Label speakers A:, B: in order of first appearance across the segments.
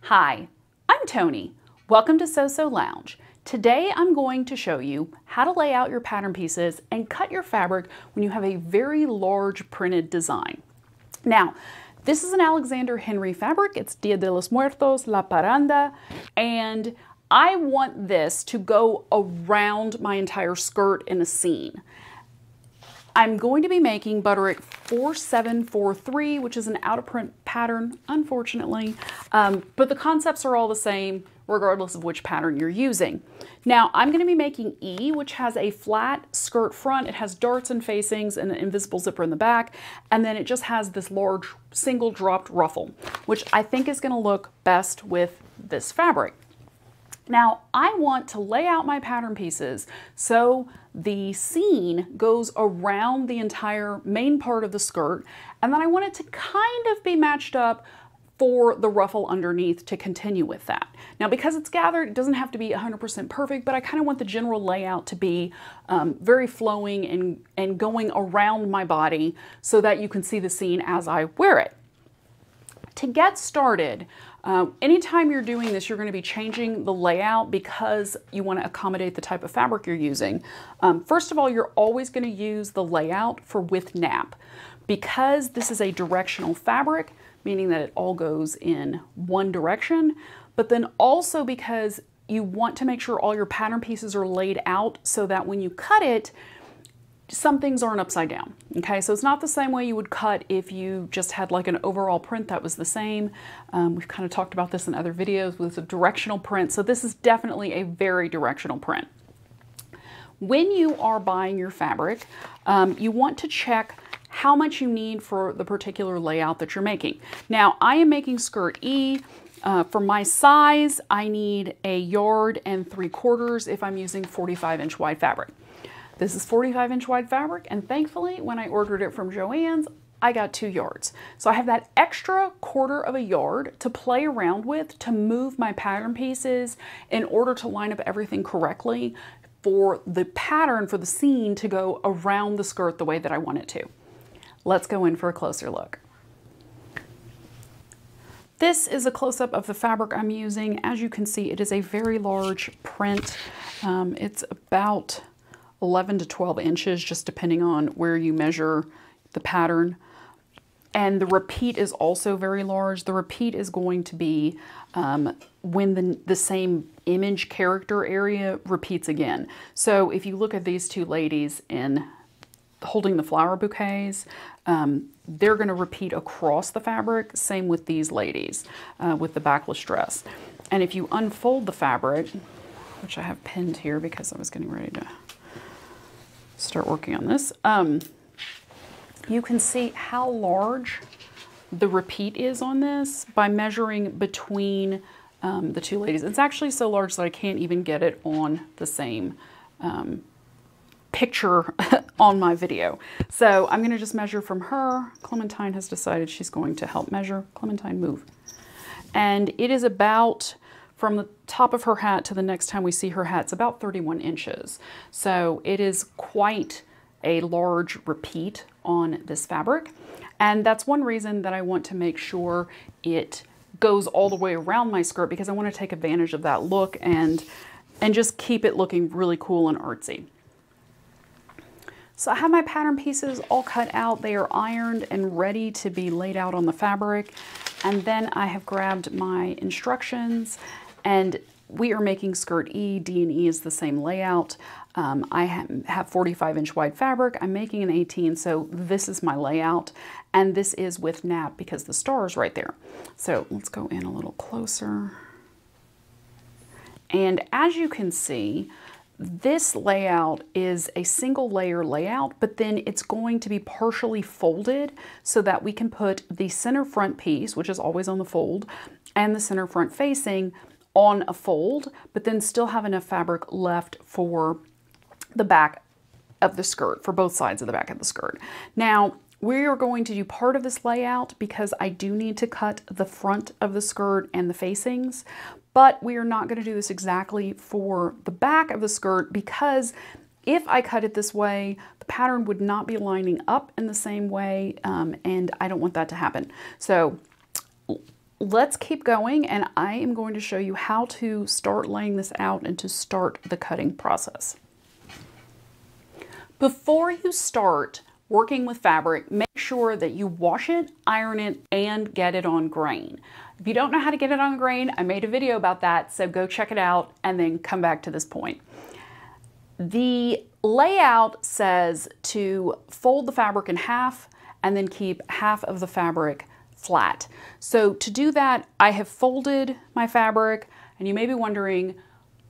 A: Hi, I'm Toni. Welcome to So Lounge. Today I'm going to show you how to lay out your pattern pieces and cut your fabric when you have a very large printed design. Now, this is an Alexander Henry fabric. It's Dia de los Muertos, La Parranda, and I want this to go around my entire skirt in a scene. I'm going to be making Butterick 4743, which is an out of print pattern, unfortunately, but the concepts are all the same regardless of which pattern you're using. Now, I'm going to be making E, which has a flat skirt front. It has darts and facings and an invisible zipper in the back, and then it just has this large single dropped ruffle, which I think is going to look best with this fabric. Now, I want to lay out my pattern pieces so the seam goes around the entire main part of the skirt, and then I want it to kind of be matched up for the ruffle underneath to continue with that. Now, because it's gathered, it doesn't have to be 100% perfect, but I kind of want the general layout to be very flowing and going around my body so that you can see the seam as I wear it. To get started, anytime you're doing this, you're going to be changing the layout because you want to accommodate the type of fabric you're using. First of all, you're always going to use the layout for with nap. Because this is a directional fabric, meaning that it all goes in one direction, but then also because you want to make sure all your pattern pieces are laid out so that when you cut it, some things aren't upside down, okay? So it's not the same way you would cut if you just had like an overall print that was the same. We've kind of talked about this in other videos with a directional print, so this is definitely a very directional print. When you are buying your fabric, you want to check how much you need for the particular layout that you're making. Now, I am making skirt E. For my size, I need 1 3/4 yards if I'm using 45-inch wide fabric. This is 45-inch wide fabric, and thankfully, when I ordered it from Joann's, I got 2 yards. So I have that extra 1/4 yard to play around with to move my pattern pieces in order to line up everything correctly for the pattern for the seam to go around the skirt the way that I want it to. Let's go in for a closer look. This is a close-up of the fabric I'm using. As you can see, it is a very large print. It's about 11 to 12 inches, just depending on where you measure the pattern. And the repeat is also very large. The repeat is going to be when the same image character area repeats again. So if you look at these two ladies in holding the flower bouquets, they're going to repeat across the fabric. Same with these ladies with the backless dress. And if you unfold the fabric, which I have pinned here because I was getting ready to start working on this, you can see how large the repeat is on this by measuring between the two ladies. It's actually so large that I can't even get it on the same picture on my video. So I'm going to just measure from her. Clementine has decided she's going to help measure. Clementine, move. And it is about, from the top of her hat to the next time we see her hat, it's about 31 inches. So it is quite a large repeat on this fabric. And that's one reason that I want to make sure it goes all the way around my skirt, because I want to take advantage of that look and just keep it looking really cool and artsy. So I have my pattern pieces all cut out. They are ironed and ready to be laid out on the fabric. And then I have grabbed my instructions, and we are making skirt E. D and E is the same layout. I have 45-inch wide fabric. I'm making an 18, so this is my layout. And this is with nap because the star is right there. So let's go in a little closer. And as you can see, this layout is a single layer layout, but then it's going to be partially folded so that we can put the center front piece, which is always on the fold, and the center front facing on a fold, but then still have enough fabric left for the back of the skirt, for both sides of the back of the skirt. Now, we are going to do part of this layout because I do need to cut the front of the skirt and the facings, but we are not going to do this exactly for the back of the skirt because if I cut it this way, the pattern would not be lining up in the same way, and I don't want that to happen. So let's keep going, and I am going to show you how to start laying this out and to start the cutting process. Before you start working with fabric, make sure that you wash it, iron it, and get it on grain. If you don't know how to get it on grain, I made a video about that, so go check it out and then come back to this point. The layout says to fold the fabric in half and then keep half of the fabric flat. So to do that, I have folded my fabric, and you may be wondering,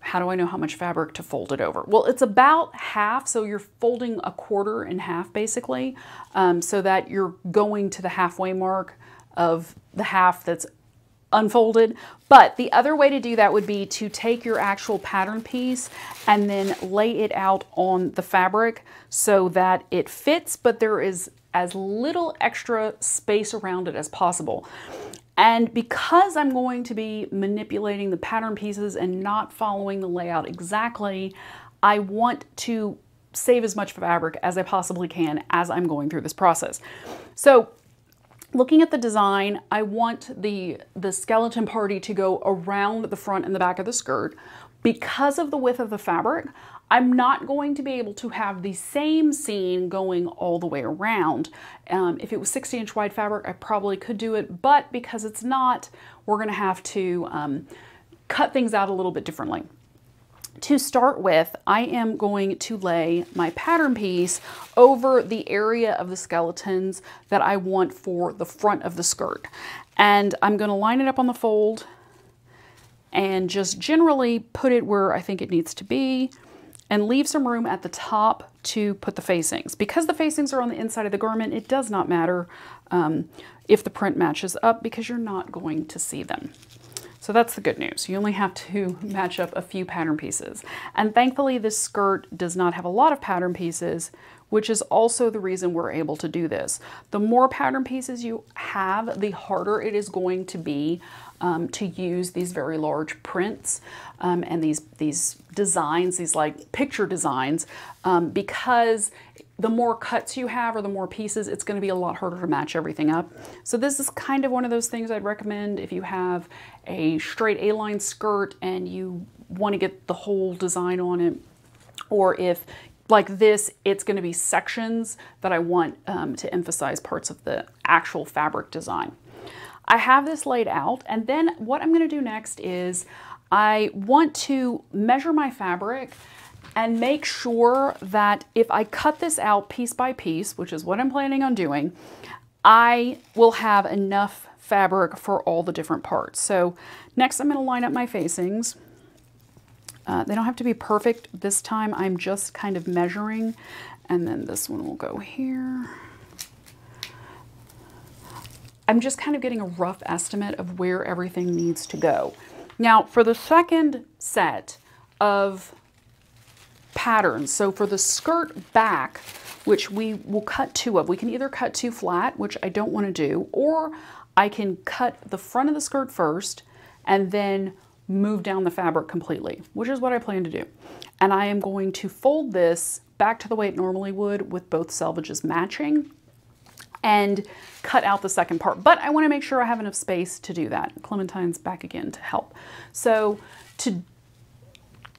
A: how do I know how much fabric to fold it over? Well, it's about half, so you're folding a quarter in half basically, so that you're going to the halfway mark of the half that's unfolded. But the other way to do that would be to take your actual pattern piece and then lay it out on the fabric so that it fits, but there is as little extra space around it as possible. And because I'm going to be manipulating the pattern pieces and not following the layout exactly, I want to save as much fabric as I possibly can as I'm going through this process. So looking at the design, I want the skeleton party to go around the front and the back of the skirt. Because of the width of the fabric, I'm not going to be able to have the same seam going all the way around. If it was 60-inch wide fabric, I probably could do it, but because it's not, we're gonna have to cut things out a little bit differently. To start with, I am going to lay my pattern piece over the area of the skeletons that I want for the front of the skirt. And I'm gonna line it up on the fold and just generally put it where I think it needs to be, and leave some room at the top to put the facings. Because the facings are on the inside of the garment, it does not matter if the print matches up, because you're not going to see them. So that's the good news. You only have to match up a few pattern pieces. And thankfully this skirt does not have a lot of pattern pieces, which is also the reason we're able to do this. The more pattern pieces you have, the harder it is going to be to use these very large prints and these designs, these like picture designs, because the more cuts you have or the more pieces, it's going to be a lot harder to match everything up. So this is kind of one of those things I'd recommend if you have a straight A-line skirt and you want to get the whole design on it, or if like this, it's going to be sections that I want to emphasize parts of the actual fabric design. I have this laid out, and then what I'm going to do next is I want to measure my fabric and make sure that if I cut this out piece by piece, which is what I'm planning on doing, I will have enough fabric for all the different parts. So next I'm going to line up my facings. They don't have to be perfect this time. I'm just kind of measuring, and then this one will go here. I'm just kind of getting a rough estimate of where everything needs to go. Now for the second set of patterns, so for the skirt back, which we will cut two of, we can either cut two flat, which I don't want to do, or I can cut the front of the skirt first and then move down the fabric completely, which is what I plan to do. And I am going to fold this back to the way it normally would with both selvages matching and cut out the second part. But I want to make sure I have enough space to do that. Clementine's back again to help. So to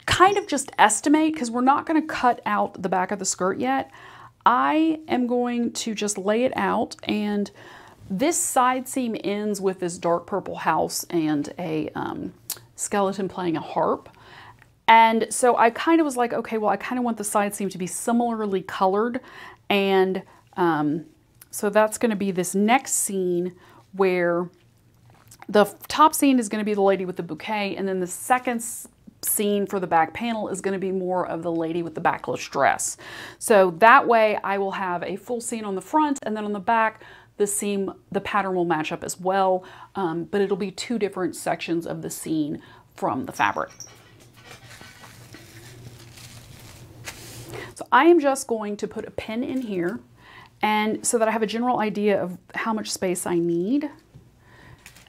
A: kind of just estimate, because we're not going to cut out the back of the skirt yet, I am going to just lay it out, and this side seam ends with this dark purple house and a skeleton playing a harp. And so I kind of was like, okay, well, I kind of want the side seam to be similarly colored, and so that's going to be this next scene where the top scene is going to be the lady with the bouquet, and then the second scene for the back panel is going to be more of the lady with the backless dress. So that way I will have a full scene on the front, and then on the back the pattern will match up as well, but it'll be two different sections of the scene from the fabric. So I am just going to put a pin in here, and so that I have a general idea of how much space I need.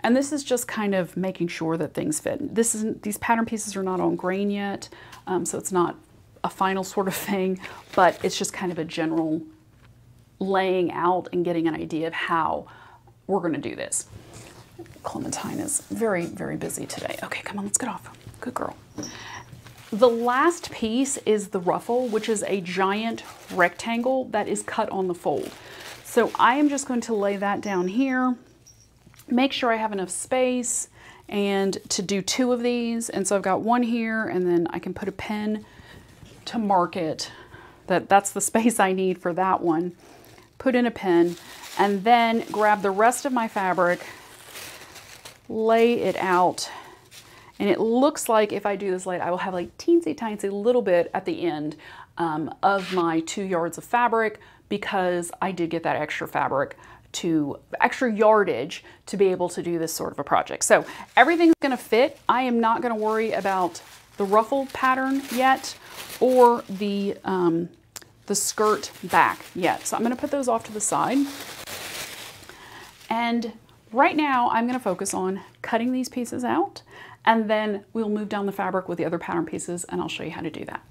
A: And this is just kind of making sure that things fit. These pattern pieces are not on grain yet, so it's not a final sort of thing, but it's just kind of a general laying out and getting an idea of how we're going to do this. Clementine is very, very busy today. Okay, come on, let's get off. Good girl. The last piece is the ruffle, which is a giant rectangle that is cut on the fold. So I am just going to lay that down here, make sure I have enough space and to do 2 of these. And so I've got 1 here, and then I can put a pin to mark it. That's the space I need for that one. Put in a pin, and then grab the rest of my fabric, lay it out. And it looks like if I do this late, I will have like teensy tiny little bit at the end of my 2 yards of fabric, because I did get that extra extra yardage to be able to do this sort of a project. So everything's gonna fit. I am not gonna worry about the ruffle pattern yet, or the skirt back yet. So I'm gonna put those off to the side. And right now I'm gonna focus on cutting these pieces out, and then we'll move down the fabric with the other pattern pieces, and I'll show you how to do that.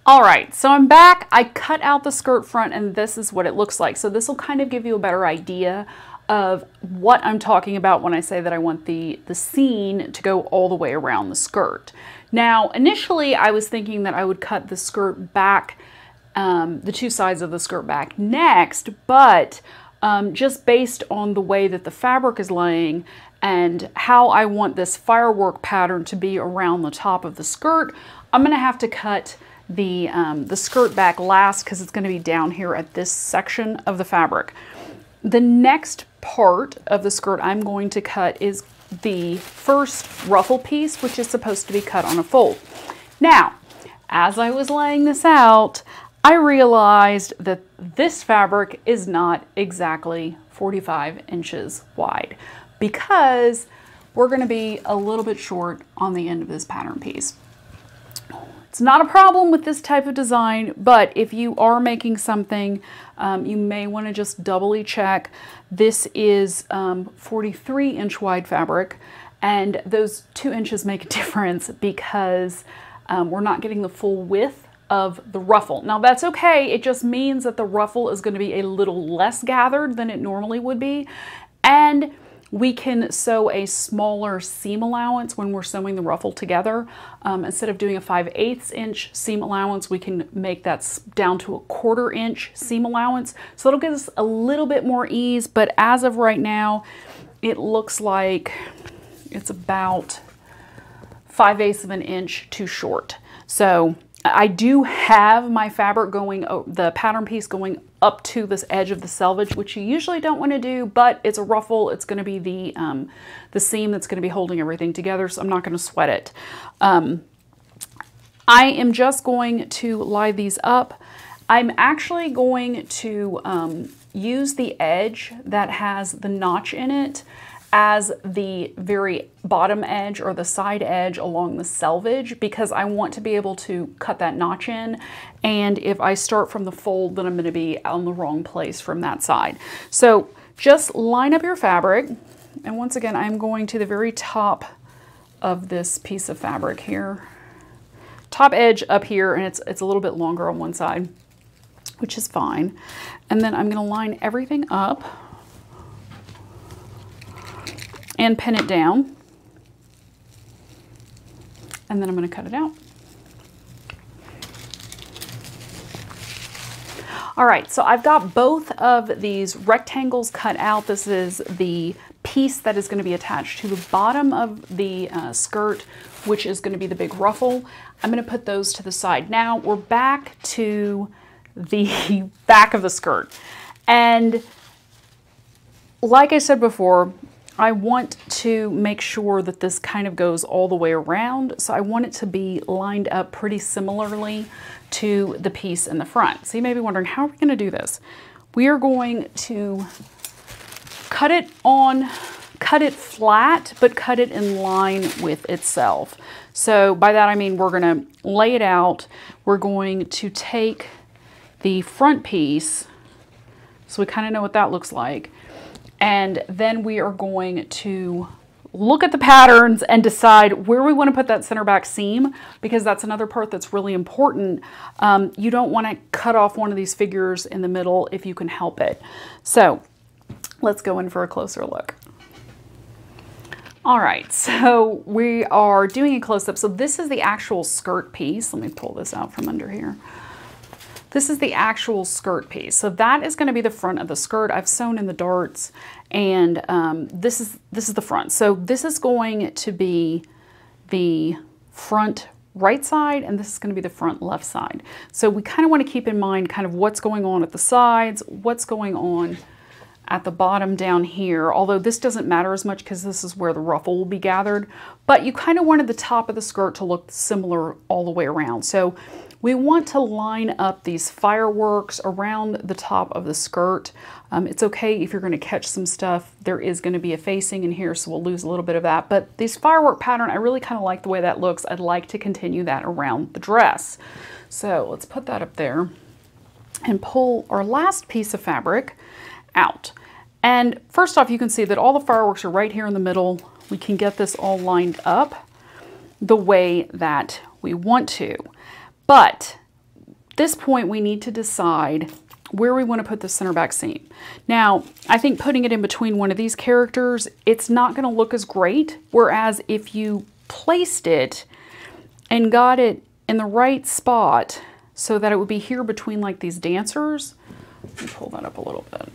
A: All right, so I'm back. I cut out the skirt front, and this is what it looks like. So this will kind of give you a better idea of what I'm talking about when I say that I want the seam to go all the way around the skirt. Now, initially I was thinking that I would cut the skirt back, the 2 sides of the skirt back next, but just based on the way that the fabric is laying and how I want this firework pattern to be around the top of the skirt, I'm gonna have to cut the skirt back last, because it's gonna be down here at this section of the fabric. The next part of the skirt I'm going to cut is the first ruffle piece, which is supposed to be cut on a fold. Now, as I was laying this out, I realized that this fabric is not exactly 45 inches wide, because we're going to be a little bit short on the end of this pattern piece. It's not a problem with this type of design, but if you are making something, you may want to just doubly check. This is 43 inch wide fabric, and those 2 inches make a difference because we're not getting the full width of the ruffle. Now that's okay, it just means that the ruffle is going to be a little less gathered than it normally would be, and we can sew a smaller seam allowance when we're sewing the ruffle together. Instead of doing a 5/8 inch seam allowance, we can make that down to a 1/4 inch seam allowance. So it'll give us a little bit more ease, but as of right now, it looks like it's about 5/8 of an inch too short. So I do have my fabric going, the pattern piece going up to this edge of the selvage, which you usually don't want to do, but it's a ruffle. It's going to be the seam that's going to be holding everything together, so I'm not going to sweat it. I am just going to lie these up. I'm actually going to use the edge that has the notch in it as the very bottom edge or the side edge along the selvage, because I want to be able to cut that notch in, and if I start from the fold, then I'm going to be on the wrong place from that side. So just line up your fabric, and once again I'm going to the very top of this piece of fabric here, top edge up here, and it's a little bit longer on one side, which is fine. And then I'm going to line everything up and pin it down, and then I'm going to cut it out. All right, so I've got both of these rectangles cut out. This is the piece that is going to be attached to the bottom of the skirt, which is going to be the big ruffle. I'm going to put those to the side. Now we're back to the back of the skirt, and like I said before, I want to make sure that this kind of goes all the way around, so I want it to be lined up pretty similarly to the piece in the front. So you may be wondering, how are we going to do this? We are going to cut it flat, but cut it in line with itself. So by that I mean we're going to lay it out. We're going to take the front piece, so we kind of know what that looks like. And then we are going to look at the patterns and decide where we want to put that center back seam, because that's another part that's really important. You don't want to cut off one of these figures in the middle if you can help it. So let's go in for a closer look. All right, so we are doing a close-up. So this is the actual skirt piece. Let me pull this out from under here. This is the actual skirt piece. So that is going to be the front of the skirt. I've sewn in the darts, and this is the front. So this is going to be the front right side, and this is going to be the front left side. So we kind of want to keep in mind kind of what's going on at the sides, what's going on at the bottom down here, although this doesn't matter as much because this is where the ruffle will be gathered, but you kind of wanted the top of the skirt to look similar all the way around. So we want to line up these fireworks around the top of the skirt. It's okay if you're going to catch some stuff. There is going to be a facing in here, so we'll lose a little bit of that. But this firework pattern, I really kind of like the way that looks. I'd like to continue that around the dress. So let's put that up there and pull our last piece of fabric out. And first off, you can see that all the fireworks are right here in the middle. We can get this all lined up the way that we want to. But at this point, we need to decide where we want to put the center back seam. Now, I think putting it in between one of these characters, it's not going to look as great. Whereas if you placed it and got it in the right spot so that it would be here between like these dancers. Let me pull that up a little bit.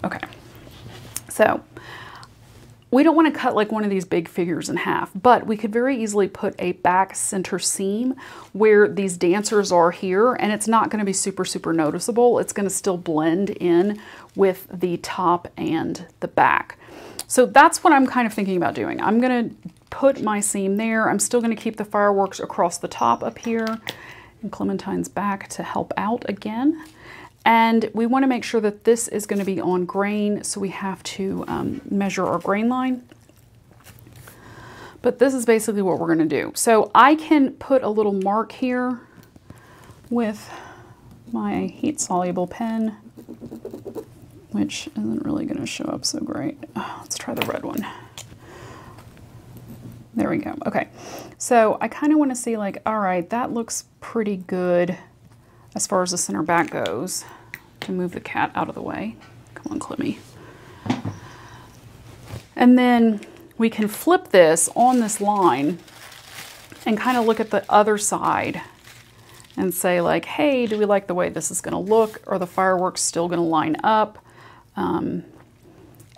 A: Okay. So we don't want to cut like one of these big figures in half, but we could very easily put a back center seam where these dancers are here, and it's not going to be super, super noticeable. It's going to still blend in with the top and the back. So that's what I'm kind of thinking about doing. I'm going to put my seam there. I'm still going to keep the fireworks across the top up here, and Clementine's back to help out again. And we want to make sure that this is going to be on grain, so we have to measure our grain line. But this is basically what we're going to do. So I can put a little mark here with my heat-soluble pen, which isn't really going to show up so great. Let's try the red one. There we go. Okay, so I kind of want to see like, all right, that looks pretty good as far as the center back goes. To move the cat out of the way. Come on, Clemmy. And then we can flip this on this line and kind of look at the other side and say like, hey, do we like the way this is going to look? Are the fireworks still going to line up? And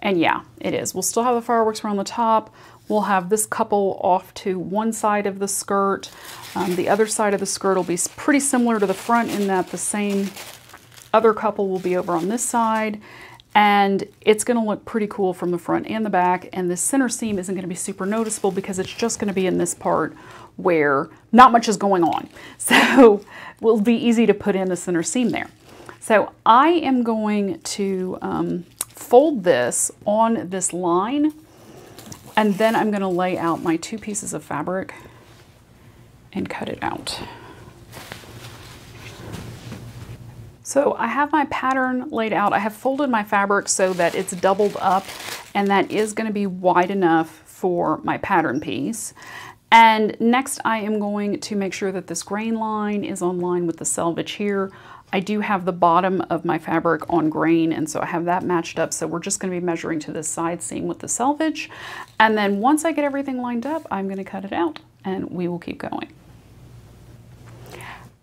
A: yeah, it is. We'll still have the fireworks around the top. We'll have this couple off to one side of the skirt. The other side of the skirt will be pretty similar to the front in that the same other couple will be over on this side, and it's going to look pretty cool from the front and the back, and this center seam isn't going to be super noticeable because it's just going to be in this part where not much is going on. So it will be easy to put in the center seam there. So I am going to fold this on this line, and then I'm going to lay out my two pieces of fabric and cut it out. So I have my pattern laid out. I have folded my fabric so that it's doubled up, and that is going to be wide enough for my pattern piece. And next I am going to make sure that this grain line is on line with the selvage here. I do have the bottom of my fabric on grain, and so I have that matched up. So we're just going to be measuring to this side seam with the selvage. And then once I get everything lined up, I'm going to cut it out and we will keep going.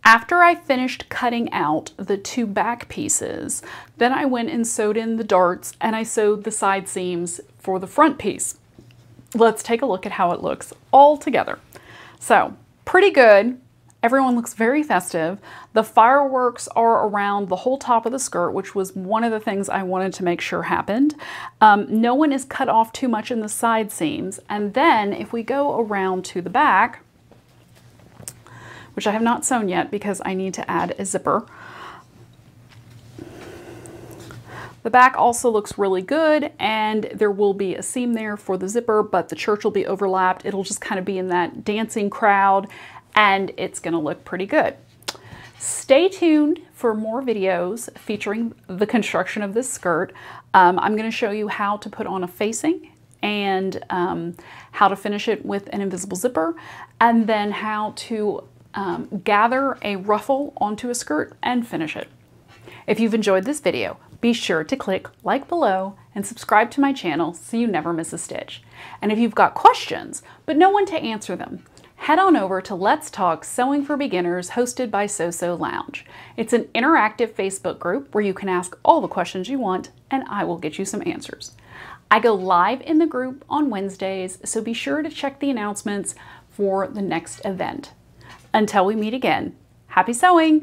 A: After I finished cutting out the two back pieces, then I went and sewed in the darts and I sewed the side seams for the front piece. Let's take a look at how it looks all together. So, pretty good. Everyone looks very festive. The fireworks are around the whole top of the skirt, which was one of the things I wanted to make sure happened. No one is cut off too much in the side seams. And then if we go around to the back, which I have not sewn yet because I need to add a zipper. The back also looks really good, and there will be a seam there for the zipper, but the church will be overlapped. It'll just kind of be in that dancing crowd, and it's gonna look pretty good. Stay tuned for more videos featuring the construction of this skirt. I'm gonna show you how to put on a facing and how to finish it with an invisible zipper, and then how to gather a ruffle onto a skirt and finish it. If you've enjoyed this video, Be sure to click like below and subscribe to my channel so you never miss a stitch. And if you've got questions, but no one to answer them, head on over to Let's Talk Sewing for Beginners hosted by So Lounge. It's an interactive Facebook group where you can ask all the questions you want and I will get you some answers. I go live in the group on Wednesdays, so be sure to check the announcements for the next event. Until we meet again, happy sewing!